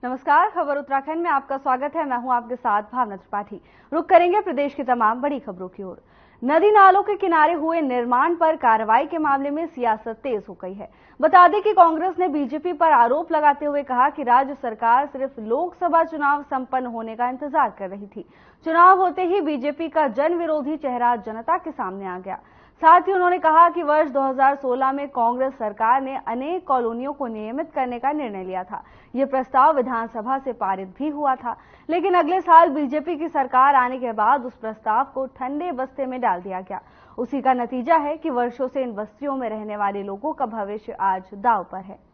नमस्कार, खबर उत्तराखंड में आपका स्वागत है। मैं हूं आपके साथ भावना त्रिपाठी। रुक करेंगे प्रदेश की तमाम बड़ी खबरों की ओर। नदी नालों के किनारे हुए निर्माण पर कार्रवाई के मामले में सियासत तेज हो गई है। बता दें कि कांग्रेस ने बीजेपी पर आरोप लगाते हुए कहा कि राज्य सरकार सिर्फ लोकसभा चुनाव संपन्न होने का इंतजार कर रही थी। चुनाव होते ही बीजेपी का जन विरोधी चेहरा जनता के सामने आ गया। साथ ही उन्होंने कहा कि वर्ष 2016 में कांग्रेस सरकार ने अनेक कॉलोनियों को नियमित करने का निर्णय लिया था। ये प्रस्ताव विधानसभा से पारित भी हुआ था, लेकिन अगले साल बीजेपी की सरकार आने के बाद उस प्रस्ताव को ठंडे बस्ते में डाल दिया गया। उसी का नतीजा है कि वर्षों से इन बस्तियों में रहने वाले लोगों का भविष्य आज दांव पर है।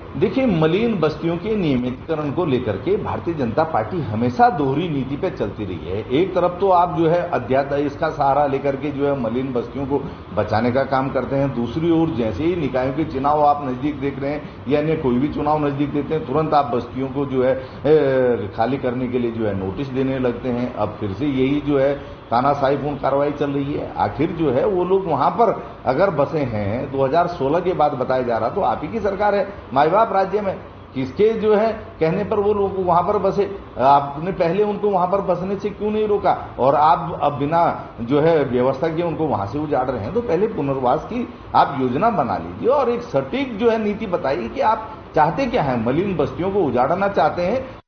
देखिए, मलिन बस्तियों के नियमितीकरण को लेकर के भारतीय जनता पार्टी हमेशा दोहरी नीति पे चलती रही है। एक तरफ तो आप जो है अध्यादेश का सहारा लेकर के जो है मलिन बस्तियों को बचाने का काम करते हैं, दूसरी ओर जैसे ही निकायों के चुनाव आप नजदीक देख रहे हैं या अन्य कोई भी चुनाव नजदीक देते हैं, तुरंत आप बस्तियों को जो है खाली करने के लिए जो है नोटिस देने लगते हैं। अब फिर से यही जो है तानाशाहीपूर्ण कार्रवाई चल रही है। आखिर जो है वो लोग वहां पर अगर बसे हैं 2016 के बाद बताया जा रहा, तो आप ही की सरकार है, माई बाप राज्य में, किसके जो है कहने पर वो लोग वहां पर बसे? आपने पहले उनको वहां पर बसने से क्यों नहीं रोका? और आप अब बिना जो है व्यवस्था के उनको वहां से उजाड़ रहे हैं। तो पहले पुनर्वास की आप योजना बना लीजिए और एक सटीक जो है नीति बताइए कि आप चाहते क्या है। मलिन बस्तियों को उजाड़ना चाहते हैं।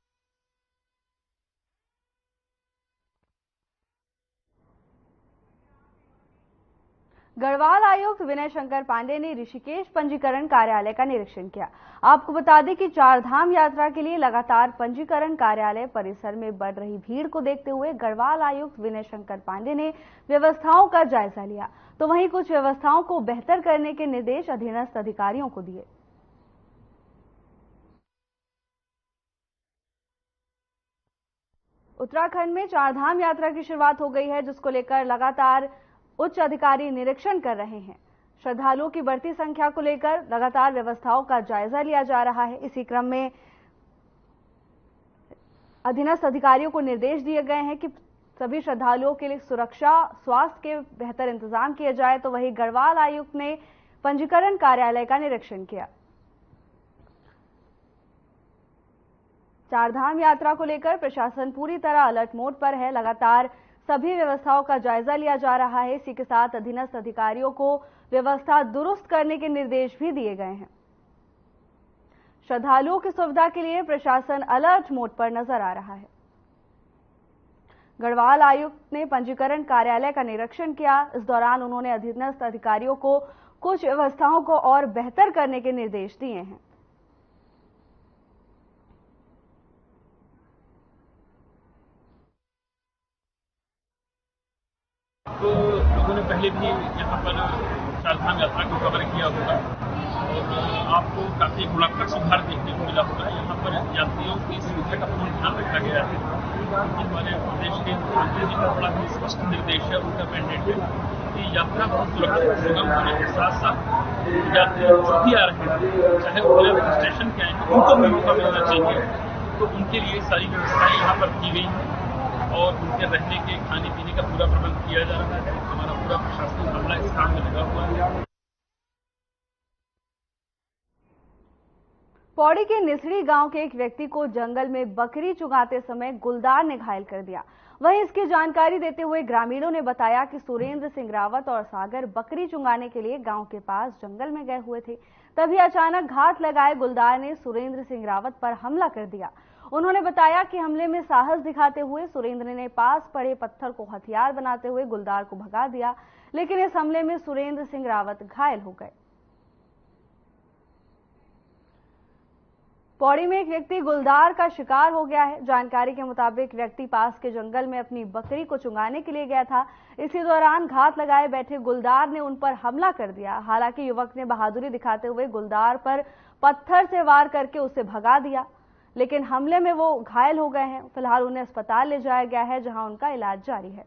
गढ़वाल आयुक्त विनय शंकर पांडे ने ऋषिकेश पंजीकरण कार्यालय का निरीक्षण किया। आपको बता दें कि चारधाम यात्रा के लिए लगातार पंजीकरण कार्यालय परिसर में बढ़ रही भीड़ को देखते हुए गढ़वाल आयुक्त विनय शंकर पांडे ने व्यवस्थाओं का जायजा लिया, तो वहीं कुछ व्यवस्थाओं को बेहतर करने के निर्देश अधीनस्थ अधिकारियों को दिए। उत्तराखंड में चारधाम यात्रा की शुरुआत हो गई है, जिसको लेकर लगातार उच्च अधिकारी निरीक्षण कर रहे हैं। श्रद्धालुओं की बढ़ती संख्या को लेकर लगातार व्यवस्थाओं का जायजा लिया जा रहा है। इसी क्रम में अधीनस्थ अधिकारियों को निर्देश दिए गए हैं कि सभी श्रद्धालुओं के लिए सुरक्षा, स्वास्थ्य के बेहतर इंतजाम किए जाए। तो वहीं गढ़वाल आयुक्त ने पंजीकरण कार्यालय का निरीक्षण किया। चारधाम यात्रा को लेकर प्रशासन पूरी तरह अलर्ट मोड पर है। लगातार सभी व्यवस्थाओं का जायजा लिया जा रहा है। इसी के साथ अधीनस्थ अधिकारियों को व्यवस्था दुरुस्त करने के निर्देश भी दिए गए हैं। श्रद्धालुओं की सुविधा के लिए प्रशासन अलर्ट मोड पर नजर आ रहा है। गढ़वाल आयुक्त ने पंजीकरण कार्यालय का निरीक्षण किया। इस दौरान उन्होंने अधीनस्थ अधिकारियों को कुछ व्यवस्थाओं को और बेहतर करने के निर्देश दिए हैं। तो लोगों ने पहले भी यहाँ पर चारधाम यात्रा को कवर किया होगा और आपको काफी गुणात्मक सुधार देखने को मिला होगा। यहाँ पर यात्रियों की सुविधा का पूर्ण ध्यान रखा गया है। हमारे प्रदेश के मुख्यमंत्री जी का बड़ा ही स्पष्ट निर्देश है, उनका मैंडेट है कि यात्रा बहुत सुरक्षित सुगम होने के साथ साथ यात्री जो भी आ रहे हैं, चाहे वो बिना रजिस्ट्रेशन के आए, उनको भी मौका मिलना चाहिए। तो उनके लिए सारी व्यवस्थाएं यहाँ पर की गई हैं और उनके रहने के, खाने पीने का पूरा प्रबंध किया जा रहा है। हमारा पूरा प्रशासनिक अमला इस काम में लगा हुआ है। पौड़ी के निसड़ी गांव के एक व्यक्ति को जंगल में बकरी चुगाते समय गुलदार ने घायल कर दिया। वहीं इसकी जानकारी देते हुए ग्रामीणों ने बताया कि सुरेंद्र सिंह रावत और सागर बकरी चुगाने के लिए गांव के पास जंगल में गए हुए थे। तभी अचानक घात लगाए गुलदार ने सुरेंद्र सिंह रावत पर हमला कर दिया। उन्होंने बताया कि हमले में साहस दिखाते हुए सुरेंद्र ने पास पड़े पत्थर को हथियार बनाते हुए गुलदार को भगा दिया, लेकिन इस हमले में सुरेंद्र सिंह रावत घायल हो गए। पौड़ी में एक व्यक्ति गुलदार का शिकार हो गया है। जानकारी के मुताबिक व्यक्ति पास के जंगल में अपनी बकरी को चुंगाने के लिए गया था। इसी दौरान घात लगाए बैठे गुलदार ने उन पर हमला कर दिया। हालांकि युवक ने बहादुरी दिखाते हुए गुलदार पर पत्थर से वार करके उसे भगा दिया, लेकिन हमले में वो घायल हो गए हैं। फिलहाल उन्हें अस्पताल ले जाया गया है, जहां उनका इलाज जारी है।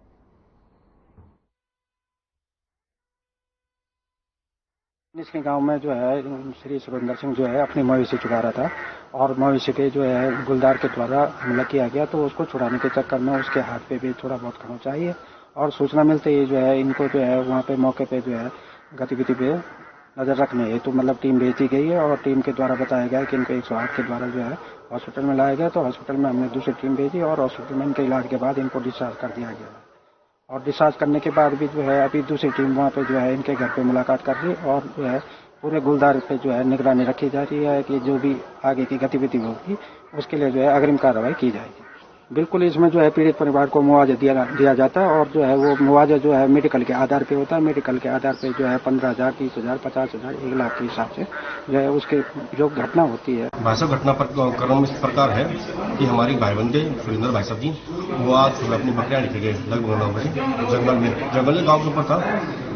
इसके गांव में जो है श्री सुरेंद्र सिंह जो है अपनी मवेशी चुरा रहा था और मवेशी के जो है गुलदार के द्वारा हमला किया गया, तो उसको छुड़ाने के चक्कर में उसके हाथ पे भी थोड़ा बहुत खरोंच आई है और सूचना मिलते ही जो है इनको जो है वहाँ पे मौके पे जो है गतिविधि पे नजर रखने हेतु मतलब टीम भेजी गई है और टीम के द्वारा बताया गया कि इनको 108 के द्वारा जो है हॉस्पिटल में लाया गया। तो हॉस्पिटल में हमने दूसरी टीम भेजी और हॉस्पिटल में इनके इलाज के बाद इनको डिस्चार्ज कर दिया गया और डिस्चार्ज करने के बाद भी जो है अभी दूसरी टीम वहाँ पे जो है इनके घर पे मुलाकात कर रही है और जो है पूरे गुलदार पे जो है निगरानी रखी जा रही है कि जो भी आगे की गतिविधि होगी उसके लिए जो है अग्रिम कार्रवाई की जाएगी। बिल्कुल इसमें जो है पीड़ित परिवार को मुआवजा दिया जाता है और जो है वो मुआवजा जो है मेडिकल के आधार पे होता है। मेडिकल के आधार पे जो है 15,000, 30,000, 50,000, 1 लाख के हिसाब से जो है उसके जो घटना होती है। भाई साहब घटना पर क्रम इस प्रकार है कि हमारे भाई बंधे सुरेंद्र भाई साहब जी वो आज सुबह अपनी बकरियां लेके गए लगभग 9 बजे जंगल में गाँव के ऊपर था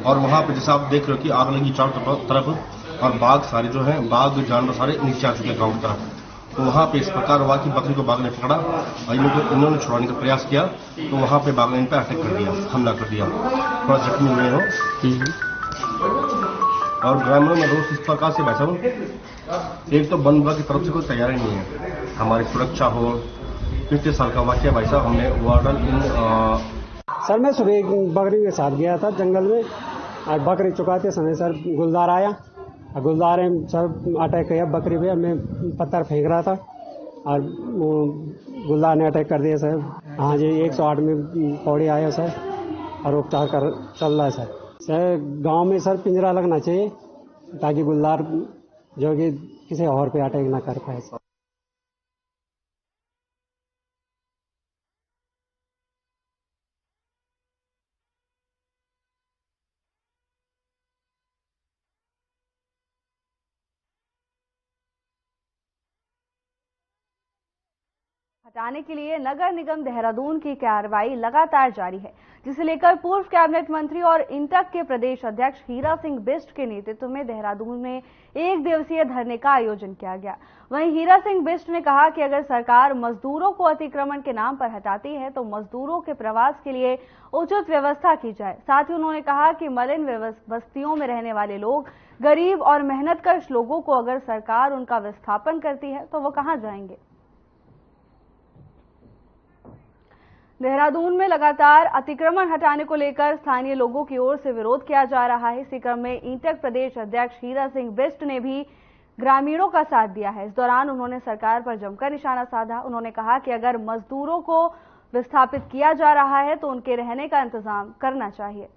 और वहाँ पे जैसे आप देख रहे हो कि आग लगी चारों तरफ और बाघ सारे जो है बाघ जानवर सारे नीचे आ चुके हैं गाँव की तरफ। तो वहाँ पे इस प्रकार हुआ कि बकरी को बाघ ने पकड़ा और इन्होंने छुड़ाने का प्रयास किया तो वहाँ पे बाघ ने इन पर अटैक कर दिया, हमला कर दिया, थोड़ा जख्मी हुए हो। और ग्रामीणों में रोष इस प्रकार से भाई साहब एक तो वन विभाग की तरफ से कोई तैयारी नहीं है हमारी सुरक्षा हो। पिछले साल का वाकया भाई साहब हमने वार्डन सर मैं सुबह बकरी के साथ गया था जंगल में और बकरी चुकाते समय सर गुलदार आया, गुलदार सर अटैक किया बकरी पे। मैं पत्थर फेंक रहा था और वो गुलदार ने अटैक कर दिया सर। हाँ जी 108 में पौड़ी आया सर और उपचार कर चल रहा है सर। गांव में सर पिंजरा लगना चाहिए ताकि गुलदार जो कि किसी और पे अटैक ना कर पाए सर। हटाने के लिए नगर निगम देहरादून की कार्रवाई लगातार जारी है, जिसे लेकर पूर्व कैबिनेट मंत्री और इंटक के प्रदेश अध्यक्ष हीरा सिंह बिष्ट के नेतृत्व में देहरादून में 1 दिवसीय धरने का आयोजन किया गया। वहीं हीरा सिंह बिष्ट ने कहा कि अगर सरकार मजदूरों को अतिक्रमण के नाम पर हटाती है तो मजदूरों के प्रवास के लिए उचित व्यवस्था की जाए। साथ ही उन्होंने कहा कि मलिन बस्तियों में रहने वाले लोग, गरीब और मेहनतकश लोगों को अगर सरकार उनका विस्थापन करती है तो वो कहां जाएंगे। देहरादून में लगातार अतिक्रमण हटाने को लेकर स्थानीय लोगों की ओर से विरोध किया जा रहा है। इसी क्रम में इंटक प्रदेश अध्यक्ष हीरा सिंह बिष्ट ने भी ग्रामीणों का साथ दिया है। इस दौरान उन्होंने सरकार पर जमकर निशाना साधा। उन्होंने कहा कि अगर मजदूरों को विस्थापित किया जा रहा है तो उनके रहने का इंतजाम करना चाहिए।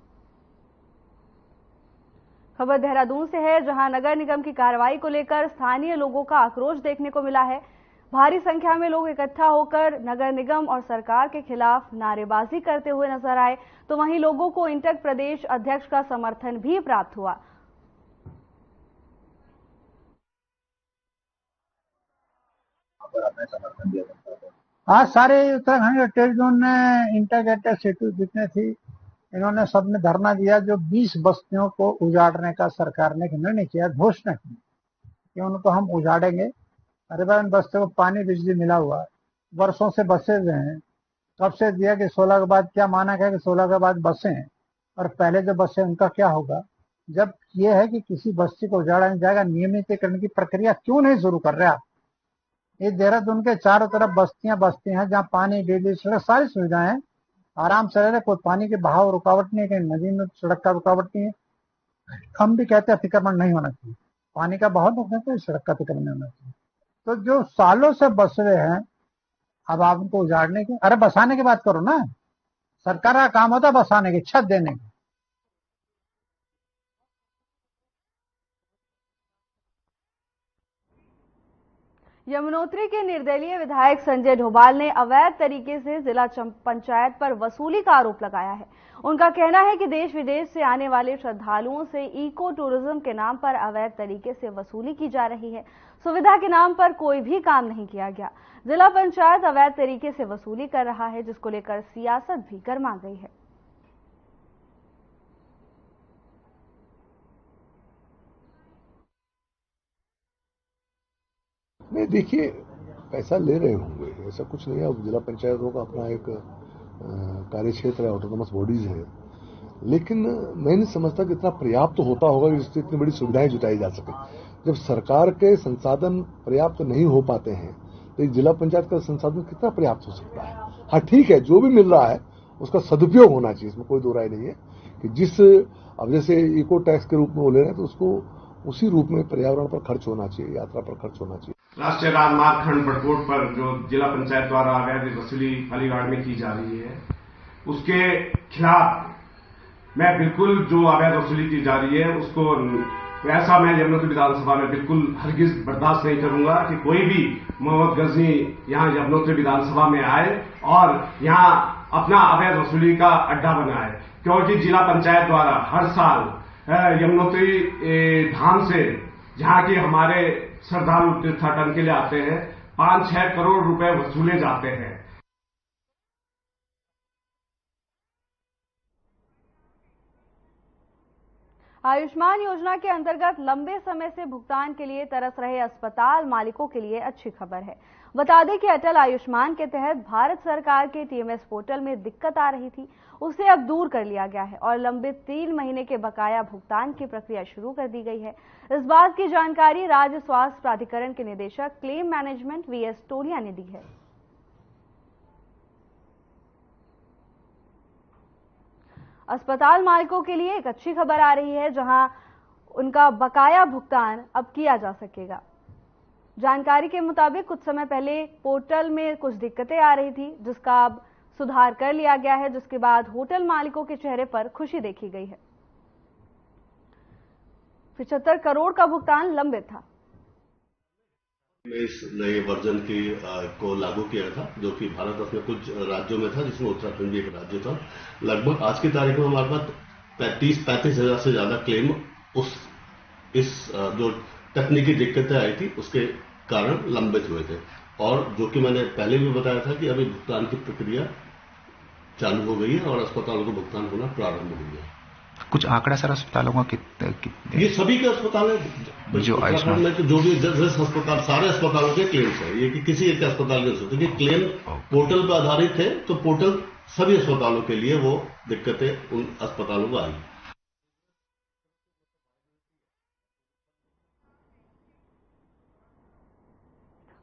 खबर देहरादून से है, जहां नगर निगम की कार्रवाई को लेकर स्थानीय लोगों का आक्रोश देखने को मिला है। भारी संख्या में लोग इकट्ठा होकर नगर निगम और सरकार के खिलाफ नारेबाजी करते हुए नजर आए, तो वहीं लोगों को इंटक प्रदेश अध्यक्ष का समर्थन भी प्राप्त हुआ। आज सारे उत्तराखंड टेस्ट जोन ने इंटीग्रेटेड सिटी जितने थी इन्होंने सबने धरना दिया। जो 20 बस्तियों को उजाड़ने का सरकार ने निर्णय किया, घोषणा की कि उनको हम उजाड़ेंगे। अरे भाई उन बस्तियों को पानी बिजली मिला हुआ, वर्षों से बसे हुए हैं। कब से दिया कि 16 के बाद, क्या माना गया कि 16 के बाद बसे हैं, और पहले जो बसे उनका क्या होगा। जब ये है कि किसी बस्ती को उजाड़ा नहीं जाएगा, नियमितीकरण की प्रक्रिया क्यों नहीं शुरू कर रहे आप। ये देहरादून के चारों तरफ बस्ती हैं जहाँ पानी, बिजली, सड़क, सारी सुविधाएं हैं, आराम से रह रहे, कोई पानी के बहाव रुकावट नहीं है, कहीं नदी में सड़क का रुकावट नहीं है। हम भी कहते हैं अतिक्रमण नहीं होना चाहिए, पानी का बहाव नहीं होना, सड़क का अतिक्रमण नहीं होना चाहिए। तो जो सालों से बस रहे हैं अब आप उनको उजाड़ने की, अरे बसाने की बात करो ना। सरकार का काम होता है बसाने की, छत देने की। यमुनोत्री के निर्दलीय विधायक संजय ढोभाल ने अवैध तरीके से जिला पंचायत पर वसूली का आरोप लगाया है। उनका कहना है कि देश विदेश से आने वाले श्रद्धालुओं से इको टूरिज्म के नाम पर अवैध तरीके से वसूली की जा रही है। सुविधा के नाम पर कोई भी काम नहीं किया गया। जिला पंचायत अवैध तरीके से वसूली कर रहा है, जिसको लेकर सियासत भी गर्मा गई है। नहीं देखिए, पैसा ले रहे होंगे, ऐसा कुछ नहीं है। अब जिला पंचायतों का अपना एक कार्य क्षेत्र है, ऑटोनोमस बॉडीज है, लेकिन मैं नहीं समझता कि इतना पर्याप्त होता होगा जिससे इतनी बड़ी सुविधाएं जुटाई जा सके। जब सरकार के संसाधन पर्याप्त नहीं हो पाते हैं तो जिला पंचायत का संसाधन कितना पर्याप्त हो सकता है। हाँ ठीक है, जो भी मिल रहा है उसका सदुपयोग होना चाहिए, इसमें कोई दो राय नहीं है कि जिस अब जैसे इको टैक्स के रूप में वो ले रहे हैं तो उसको उसी रूप में पर्यावरण पर खर्च होना चाहिए, यात्रा पर खर्च होना चाहिए। राष्ट्रीय राजमार्ग खंड बटकोट पर जो जिला पंचायत द्वारा अवैध वसूली अलीगढ़ में की जा रही है, उसके खिलाफ मैं बिल्कुल जो अवैध वसूली की जा रही है उसको ऐसा मैं यमुनोत्री विधानसभा में बिल्कुल हरगिज बर्दाश्त नहीं करूंगा कि कोई भी मोहम्मद गजनी यहां यमुनोत्री विधानसभा में आए और यहां अपना अवैध वसूली का अड्डा बनाए, क्योंकि जिला पंचायत द्वारा हर साल यमुनोत्री धाम से जहां की हमारे श्रद्धालु तीर्थाटन के लिए आते हैं 5-6 करोड़ रुपए वसूले जाते हैं। आयुष्मान योजना के अंतर्गत लंबे समय से भुगतान के लिए तरस रहे अस्पताल मालिकों के लिए अच्छी खबर है। बता दें कि अटल आयुष्मान के तहत भारत सरकार के TMS पोर्टल में दिक्कत आ रही थी, उसे अब दूर कर लिया गया है और लंबित 3 महीने के बकाया भुगतान की प्रक्रिया शुरू कर दी गई है। इस बात की जानकारी राज्य स्वास्थ्य प्राधिकरण के निदेशक क्लेम मैनेजमेंट VS टोलिया ने दी है। अस्पताल मालिकों के लिए एक अच्छी खबर आ रही है, जहां उनका बकाया भुगतान अब किया जा सकेगा। जानकारी के मुताबिक कुछ समय पहले पोर्टल में कुछ दिक्कतें आ रही थी, जिसका अब सुधार कर लिया गया है, जिसके बाद होटल मालिकों के चेहरे पर खुशी देखी गई है। 75 करोड़ का भुगतान लंबित था। इस नए वर्जन को लागू किया था, जो कि भारत अपने कुछ राज्यों में था, जिसमें उत्तराखंड भी एक राज्य था। लगभग आज की तारीख में हमारे पास 35 हजार से ज्यादा क्लेम जो तकनीकी दिक्कतें आई थी उसके कारण लंबित हुए थे, और जो कि मैंने पहले भी बताया था कि अभी भुगतान की प्रक्रिया चालू हो गई है और अस्पतालों को भुगतान होना प्रारंभ हो गया है। कुछ आंकड़ा सर अस्पतालों का कितने? ये सभी के अस्पताल है जो आयुष्मान में, तो जो भी 10 अस्पताल, सारे अस्पतालों के क्लेम्स है, ये कि किसी एक अस्पताल के होते कि क्लेम पोर्टल पर आधारित है, तो पोर्टल सभी अस्पतालों के लिए वो दिक्कतें उन अस्पतालों को आई।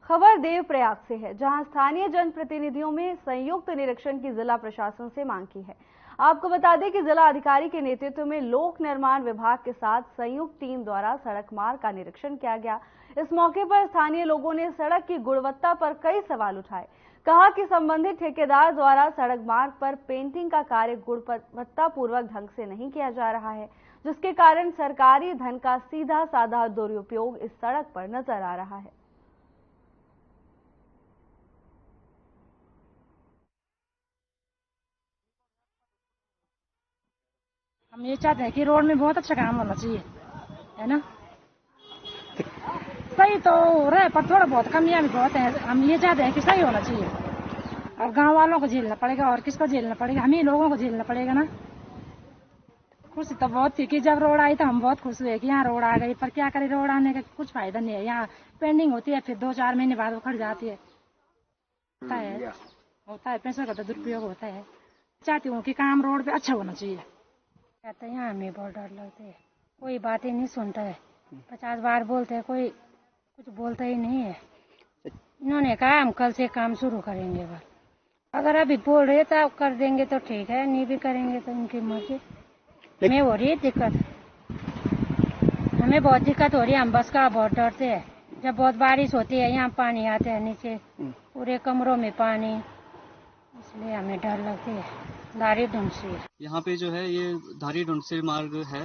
खबर देवप्रयाग से है, जहां स्थानीय जनप्रतिनिधियों में संयुक्त निरीक्षण की जिला प्रशासन से मांग की है। आपको बता दें कि जिला अधिकारी के नेतृत्व में लोक निर्माण विभाग के साथ संयुक्त टीम द्वारा सड़क मार्ग का निरीक्षण किया गया। इस मौके पर स्थानीय लोगों ने सड़क की गुणवत्ता पर कई सवाल उठाए। कहा कि संबंधित ठेकेदार द्वारा सड़क मार्ग पर पेंटिंग का कार्य गुणवत्तापूर्वक ढंग से नहीं किया जा रहा है, जिसके कारण सरकारी धन का सीधा साधा दुरुपयोग इस सड़क पर नजर आ रहा है। हम ये चाहते हैं कि रोड में बहुत अच्छा काम होना चाहिए, है ना। सही तो हो रहा है, पर थोड़ा बहुत कमियां भी बहुत है। हम ये चाहते हैं कि सही होना चाहिए। अब गांव वालों को झेलना पड़ेगा, और किसको झेलना पड़ेगा? हम ही लोगों को झेलना पड़ेगा ना। खुशी तो बहुत थी कि जब रोड आई तो हम बहुत खुश हुए कि यहाँ रोड आ गई, पर क्या करें, रोड आने का कुछ फायदा नहीं है। यहाँ पेंडिंग होती है, फिर 2-4 महीने बाद वो खड़ जाती है। होता है पैसों का तो दुरुपयोग होता है। चाहती हूँ कि काम रोड पे अच्छा होना चाहिए। कहते हैं हमें बहुत डर लगता है, कोई बातें नहीं सुनता है। 50 बार बोलते हैं, कोई कुछ बोलता ही नहीं है। इन्होंने कहा हम कल से काम शुरू करेंगे, अगर अभी बोल रहे तो कर देंगे तो ठीक है, नहीं भी करेंगे तो उनकी मर्जी। हमें हो रही है दिक्कत, हमें बहुत दिक्कत हो रही है। हम बस का बहुत डरते हैं। जब बहुत बारिश होती है यहाँ पानी आते हैं नीचे, पूरे कमरों में पानी, इसलिए हमें डर लगती है। धारी ढूंढसी यहाँ पे जो है ये धारी ढूंढसी मार्ग है,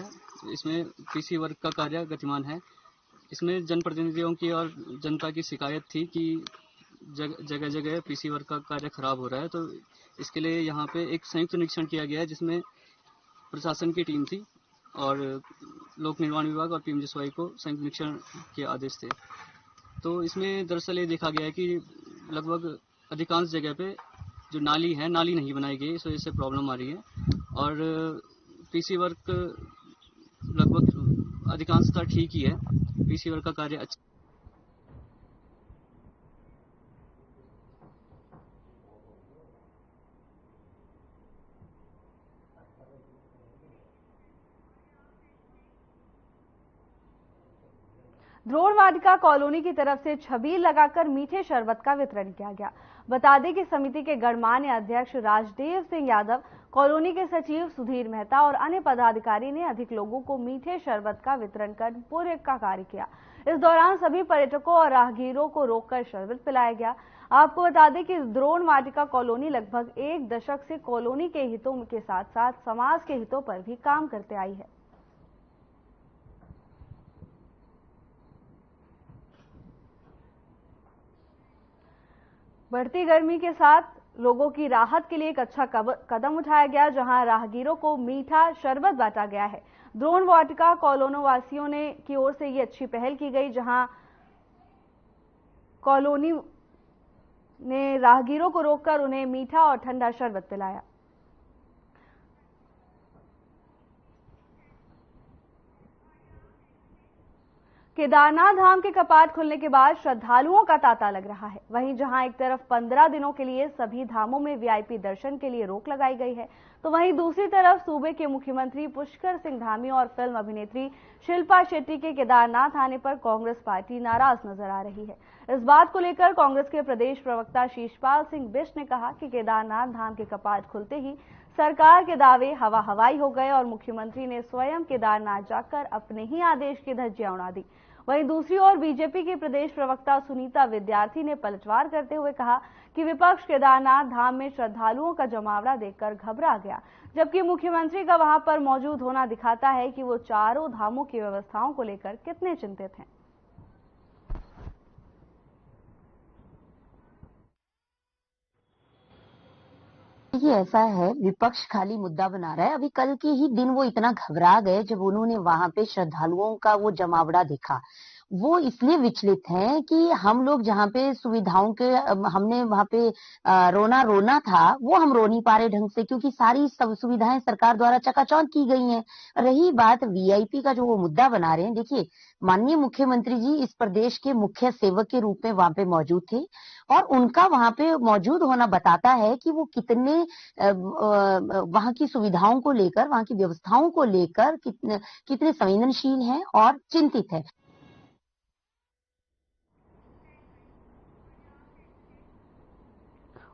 इसमें पीसी वर्क का कार्य गतिमान है। इसमें जनप्रतिनिधियों की और जनता की शिकायत थी कि जगह जगह पीसी वर्क का कार्य खराब हो रहा है, तो इसके लिए यहाँ पे एक संयुक्त निरीक्षण किया गया है, जिसमें प्रशासन की टीम थी और लोक निर्माण विभाग और PMGSY को संयुक्त निरीक्षण के आदेश थे। तो इसमें दरअसल ये देखा गया है कि लगभग अधिकांश जगह पे जो नाली है, नाली नहीं बनाई गई, इस वजह से प्रॉब्लम आ रही है। और पीसी वर्क लगभग अधिकांशतः ठीक ही है, पीसी वर्क का कार्य अच्छा। द्रोण वाटिका कॉलोनी की तरफ से छबील लगाकर मीठे शरबत का वितरण किया गया। बता दें कि समिति के गणमान्य अध्यक्ष राजदेव सिंह यादव, कॉलोनी के सचिव सुधीर मेहता और अन्य पदाधिकारी ने अधिक लोगों को मीठे शरबत का वितरण कर पुण्य का कार्य किया। इस दौरान सभी पर्यटकों और राहगीरों को रोककर शरबत पिलाया गया। आपको बता दें कि द्रोण वाटिका कॉलोनी लगभग 1 दशक से कॉलोनी के हितों के साथ साथ समाज के हितों पर भी काम करते आई है। बढ़ती गर्मी के साथ लोगों की राहत के लिए एक अच्छा कदम उठाया गया, जहां राहगीरों को मीठा शरबत बांटा गया है। द्रोण वाटिका कॉलोनी वासियों ने की ओर से ये अच्छी पहल की गई, जहां कॉलोनी ने राहगीरों को रोककर उन्हें मीठा और ठंडा शरबत पिलाया। केदारनाथ धाम के कपाट खुलने के बाद श्रद्धालुओं का तांता लग रहा है। वहीं जहां एक तरफ 15 दिनों के लिए सभी धामों में वीआईपी दर्शन के लिए रोक लगाई गई है, तो वहीं दूसरी तरफ सूबे के मुख्यमंत्री पुष्कर सिंह धामी और फिल्म अभिनेत्री शिल्पा शेट्टी के केदारनाथ आने पर कांग्रेस पार्टी नाराज नजर आ रही है। इस बात को लेकर कांग्रेस के प्रदेश प्रवक्ता शीशपाल सिंह बिष्ट ने कहा कि केदारनाथ धाम के कपाट खुलते ही सरकार के दावे हवा हवाई हो गए और मुख्यमंत्री ने स्वयं केदारनाथ जाकर अपने ही आदेश की धज्जियां उड़ा दी। वहीं दूसरी ओर बीजेपी के प्रदेश प्रवक्ता सुनीता विद्यार्थी ने पलटवार करते हुए कहा कि विपक्ष केदारनाथ धाम में श्रद्धालुओं का जमावड़ा देखकर घबरा गया, जबकि मुख्यमंत्री का वहां पर मौजूद होना दिखाता है कि वो चारों धामों की व्यवस्थाओं को लेकर कितने चिंतित हैं। ये ऐसा है, विपक्ष खाली मुद्दा बना रहा है। अभी कल के ही दिन वो इतना घबरा गए जब उन्होंने वहां पे श्रद्धालुओं का वो जमावड़ा देखा। वो इसलिए विचलित हैं कि हम लोग जहाँ पे सुविधाओं के हमने वहां पे रोना था, वो हम रो नहीं पा रहे ढंग से, क्योंकि सारी सब सुविधाएं सरकार द्वारा चकाचौंध की गई हैं। रही बात वीआईपी का जो वो मुद्दा बना रहे हैं, देखिए माननीय मुख्यमंत्री जी इस प्रदेश के मुख्य सेवक के रूप में वहां पे मौजूद थे और उनका वहां पे मौजूद होना बताता है कि वो कितने वहां की सुविधाओं को लेकर, वहां की व्यवस्थाओं को लेकर कितने संवेदनशील हैं और चिंतित है।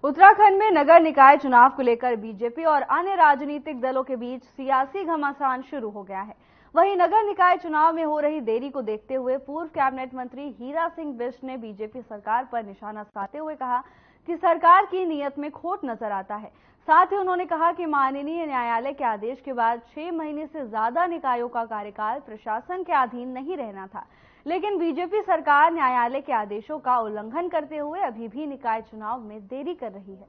उत्तराखंड में नगर निकाय चुनाव को लेकर बीजेपी और अन्य राजनीतिक दलों के बीच सियासी घमासान शुरू हो गया है। वहीं नगर निकाय चुनाव में हो रही देरी को देखते हुए पूर्व कैबिनेट मंत्री हीरा सिंह बिष्ट ने बीजेपी सरकार पर निशाना साधते हुए कहा कि सरकार की नीयत में खोट नजर आता है। साथ ही उन्होंने कहा कि माननीय न्यायालय के आदेश के बाद 6 महीने से ज्यादा निकायों का कार्यकाल प्रशासन के अधीन नहीं रहना था, लेकिन बीजेपी सरकार न्यायालय के आदेशों का उल्लंघन करते हुए अभी भी निकाय चुनाव में देरी कर रही है।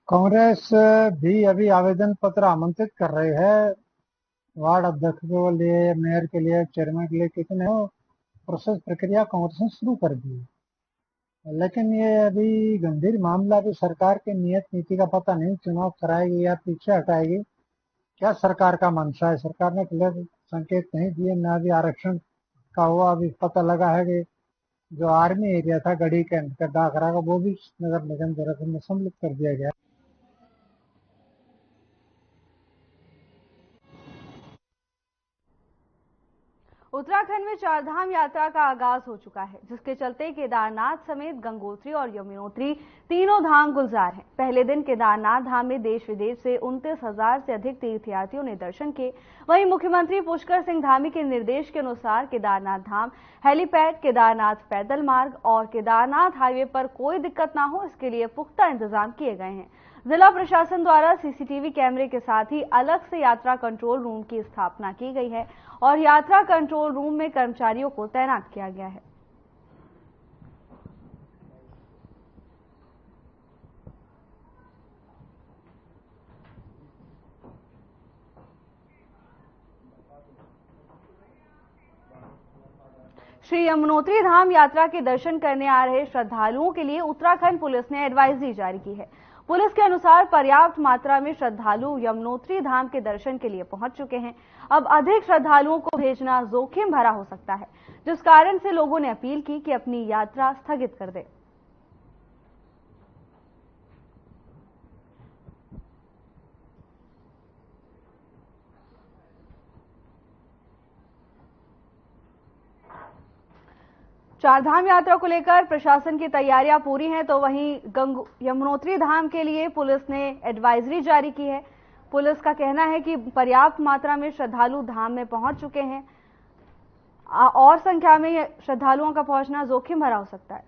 कांग्रेस भी अभी आवेदन पत्र आमंत्रित कर रही है वार्ड अध्यक्ष के लिए, मेयर के लिए, चेयरमैन के लिए, कितने प्रोसेस प्रक्रिया कांग्रेस ने शुरू कर दी, लेकिन ये अभी गंभीर मामला, अभी सरकार की नियत नीति का पता नहीं, चुनाव कराएगी या पीछे हटाएगी, क्या सरकार का मंशा है। सरकार ने क्लियर संकेत नहीं दिए, न अभी आरक्षण का हुआ। अभी पता लगा है कि जो आर्मी एरिया था गढ़ी कैंट का दाखरा का, वो भी नगर निगम देहरादून में सम्मिलित कर दिया गया। उत्तराखंड में चारधाम यात्रा का आगाज हो चुका है, जिसके चलते केदारनाथ समेत गंगोत्री और यमुनोत्री तीनों धाम गुलजार हैं। पहले दिन केदारनाथ धाम में देश विदेश से 29,000 से अधिक तीर्थयात्रियों ने दर्शन किए। वहीं मुख्यमंत्री पुष्कर सिंह धामी के निर्देश के अनुसार केदारनाथ धाम हेलीपैड, केदारनाथ पैदल मार्ग और केदारनाथ हाईवे पर कोई दिक्कत ना हो, इसके लिए पुख्ता इंतजाम किए गए हैं। जिला प्रशासन द्वारा सीसीटीवी कैमरे के साथ ही अलग से यात्रा कंट्रोल रूम की स्थापना की गई है और यात्रा कंट्रोल रूम में कर्मचारियों को तैनात किया गया है। श्री यमुनोत्री धाम यात्रा के दर्शन करने आ रहे श्रद्धालुओं के लिए उत्तराखंड पुलिस ने एडवाइजरी जारी की है। पुलिस के अनुसार पर्याप्त मात्रा में श्रद्धालु यमुनोत्री धाम के दर्शन के लिए पहुंच चुके हैं। अब अधिक श्रद्धालुओं को भेजना जोखिम भरा हो सकता है, जिस कारण से लोगों ने अपील की कि अपनी यात्रा स्थगित कर दें। चारधाम यात्रा को लेकर प्रशासन की तैयारियां पूरी हैं, तो वहीं यमुनोत्री धाम के लिए पुलिस ने एडवाइजरी जारी की है। पुलिस का कहना है कि पर्याप्त मात्रा में श्रद्धालु धाम में पहुंच चुके हैं और संख्या में श्रद्धालुओं का पहुंचना जोखिम भरा हो सकता है।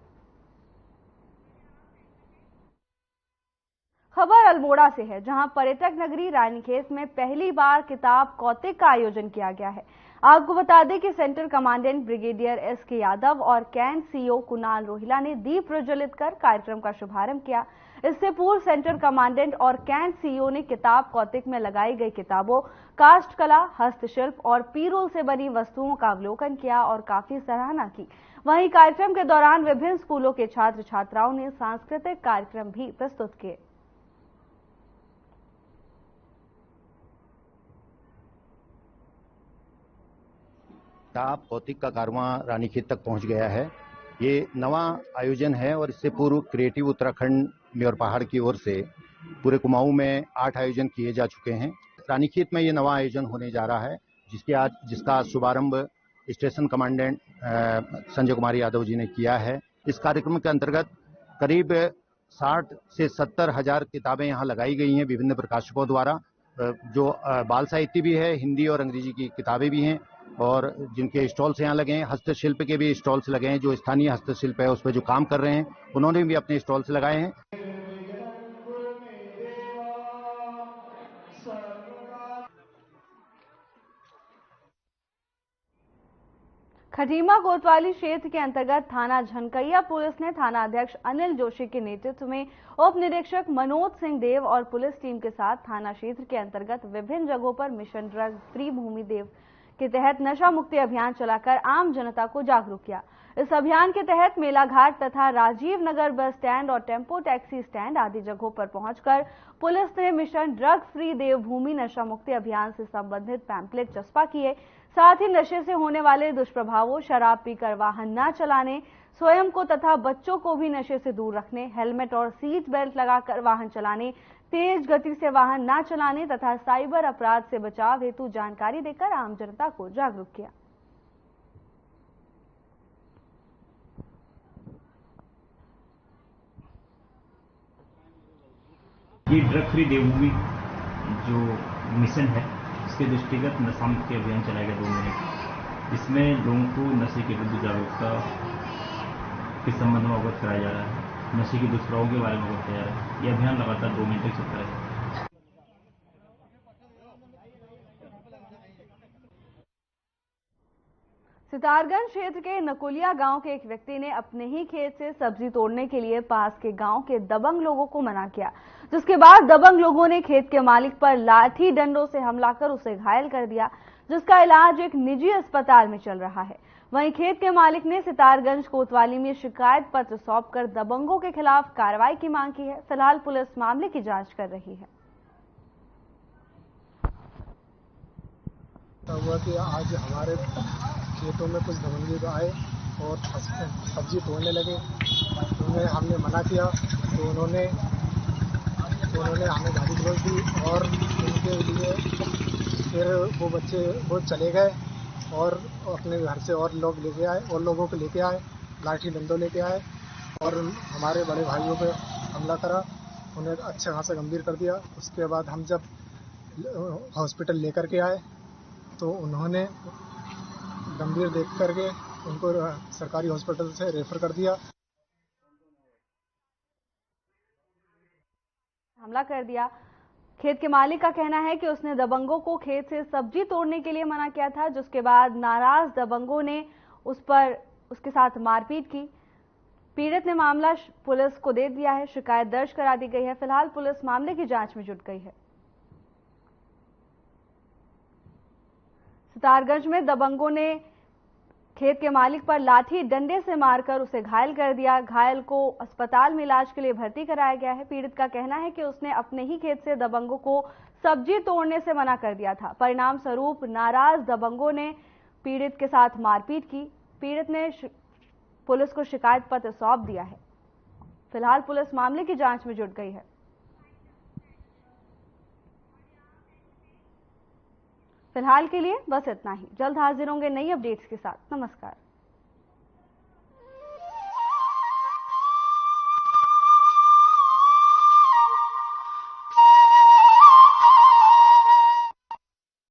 खबर अल्मोड़ा से है, जहां पर्यटक नगरी रानीखेत में पहली बार किताब कौतिक का आयोजन किया गया है। आपको बता दें कि centre commandant brigadier SK. Yadav और कैंट सीओ कुणाल रोहिला ने दीप प्रज्वलित कर कार्यक्रम का शुभारंभ किया। इससे पूर्व सेंटर कमांडेंट और कैंट सीओ ने किताब कौतिक में लगाई गई किताबों, काष्ठ कला, हस्तशिल्प और पीरोल से बनी वस्तुओं का अवलोकन किया और काफी सराहना की। वहीं कार्यक्रम के दौरान विभिन्न स्कूलों के छात्र छात्राओं ने सांस्कृतिक कार्यक्रम भी प्रस्तुत किए। किताब कौतिक का कारवां रानीखेत तक पहुंच गया है। ये नवा आयोजन है और इससे पूर्व क्रिएटिव उत्तराखंड मेयर पहाड़ की ओर से पूरे कुमाऊं में 8 आयोजन किए जा चुके हैं। रानीखेत में ये नवा आयोजन होने जा रहा है, जिसका शुभारंभ स्टेशन कमांडेंट संजय कुमार यादव जी ने किया है। इस कार्यक्रम के अंतर्गत करीब 60 से 70 हजार किताबें यहाँ लगाई गई हैं विभिन्न प्रकाशकों द्वारा, जो बाल साहित्य भी है, हिंदी और अंग्रेजी की किताबें भी हैं और जिनके स्टॉल्स यहाँ लगे हैं। हस्तशिल्प के भी स्टॉल्स लगे हैं, जो स्थानीय हस्तशिल्प है उस पर जो काम कर रहे हैं उन्होंने भी अपने स्टॉल्स लगाए हैं। खटीमा कोतवाली क्षेत्र के अंतर्गत थाना झनकैया पुलिस ने थाना अध्यक्ष अनिल जोशी के नेतृत्व में उप निरीक्षक मनोज सिंह देव और पुलिस टीम के साथ थाना क्षेत्र के अंतर्गत विभिन्न जगहों पर मिशन ड्रग फ्री भूमि देव के तहत नशा मुक्ति अभियान चलाकर आम जनता को जागरूक किया। इस अभियान के तहत मेलाघाट तथा राजीव नगर बस स्टैंड और टेम्पो टैक्सी स्टैंड आदि जगहों पर पहुंचकर पुलिस ने मिशन ड्रग फ्री देवभूमि नशा मुक्ति अभियान से संबंधित पैम्पलेट चस्पा किए। साथ ही नशे से होने वाले दुष्प्रभावों, शराब पीकर वाहन न चलाने, स्वयं को तथा बच्चों को भी नशे से दूर रखने, हेलमेट और सीट बेल्ट लगाकर वाहन चलाने, तेज गति से वाहन न चलाने तथा साइबर अपराध से बचाव हेतु जानकारी देकर आम जनता को जागरूक किया। ये ड्रग फ्री देवभूमि जो मिशन है, इसके दृष्टिगत नशा मुक्ति अभियान चलाया गया 2 महीने की। इसमें लोगों को नशे के विरुद्ध जागरूकता के संबंध में अवगत कराया जा रहा है, नशे के दुष्प्रभावों के बारे में अवगत कराया जा रहा है। यह अभियान लगातार 2 महीने तक चलता है। सितारगंज क्षेत्र के नकुलिया गांव के एक व्यक्ति ने अपने ही खेत से सब्जी तोड़ने के लिए पास के गांव के दबंग लोगों को मना किया, जिसके बाद दबंग लोगों ने खेत के मालिक पर लाठी डंडों से हमला कर उसे घायल कर दिया, जिसका इलाज एक निजी अस्पताल में चल रहा है। वहीं खेत के मालिक ने सितारगंज कोतवाली में शिकायत पत्र सौंपकर दबंगों के खिलाफ कार्रवाई की मांग की है। फिलहाल पुलिस मामले की जांच कर रही है। हुआ कि आज हमारे खेतों में कुछ दबंगे आए और सब्जी तोड़ने लगे। उन्हें हमने मना किया तो उन्होंने हमें गाली गलौज दी और उनके लिए फिर वो चले गए और अपने घर से और लोगों को लेके आए, लाठी डंडों लेके आए और हमारे बड़े भाइयों पे हमला करा, उन्हें अच्छा खासा गंभीर कर दिया। उसके बाद हम जब हॉस्पिटल लेकर के आए तो उन्होंने गंभीर देख करके उनको सरकारी हॉस्पिटल से रेफर कर दिया। हमला कर दिया। खेत के मालिक का कहना है कि उसने दबंगों को खेत से सब्जी तोड़ने के लिए मना किया था, जिसके बाद नाराज दबंगों ने उसके साथ मारपीट की। पीड़ित ने मामला पुलिस को दे दिया है, शिकायत दर्ज करा दी गई है। फिलहाल पुलिस मामले की जांच में जुट गई है। सितारगंज में दबंगों ने खेत के मालिक पर लाठी डंडे से मारकर उसे घायल कर दिया। घायल को अस्पताल में इलाज के लिए भर्ती कराया गया है। पीड़ित का कहना है कि उसने अपने ही खेत से दबंगों को सब्जी तोड़ने से मना कर दिया था। परिणाम स्वरूप नाराज दबंगों ने पीड़ित के साथ मारपीट की। पीड़ित ने पुलिस को शिकायत पत्र सौंप दिया है। फिलहाल पुलिस मामले की जांच में जुट गई है। फिलहाल के लिए बस इतना ही। जल्द हाजिर होंगे नई अपडेट्स के साथ। नमस्कार।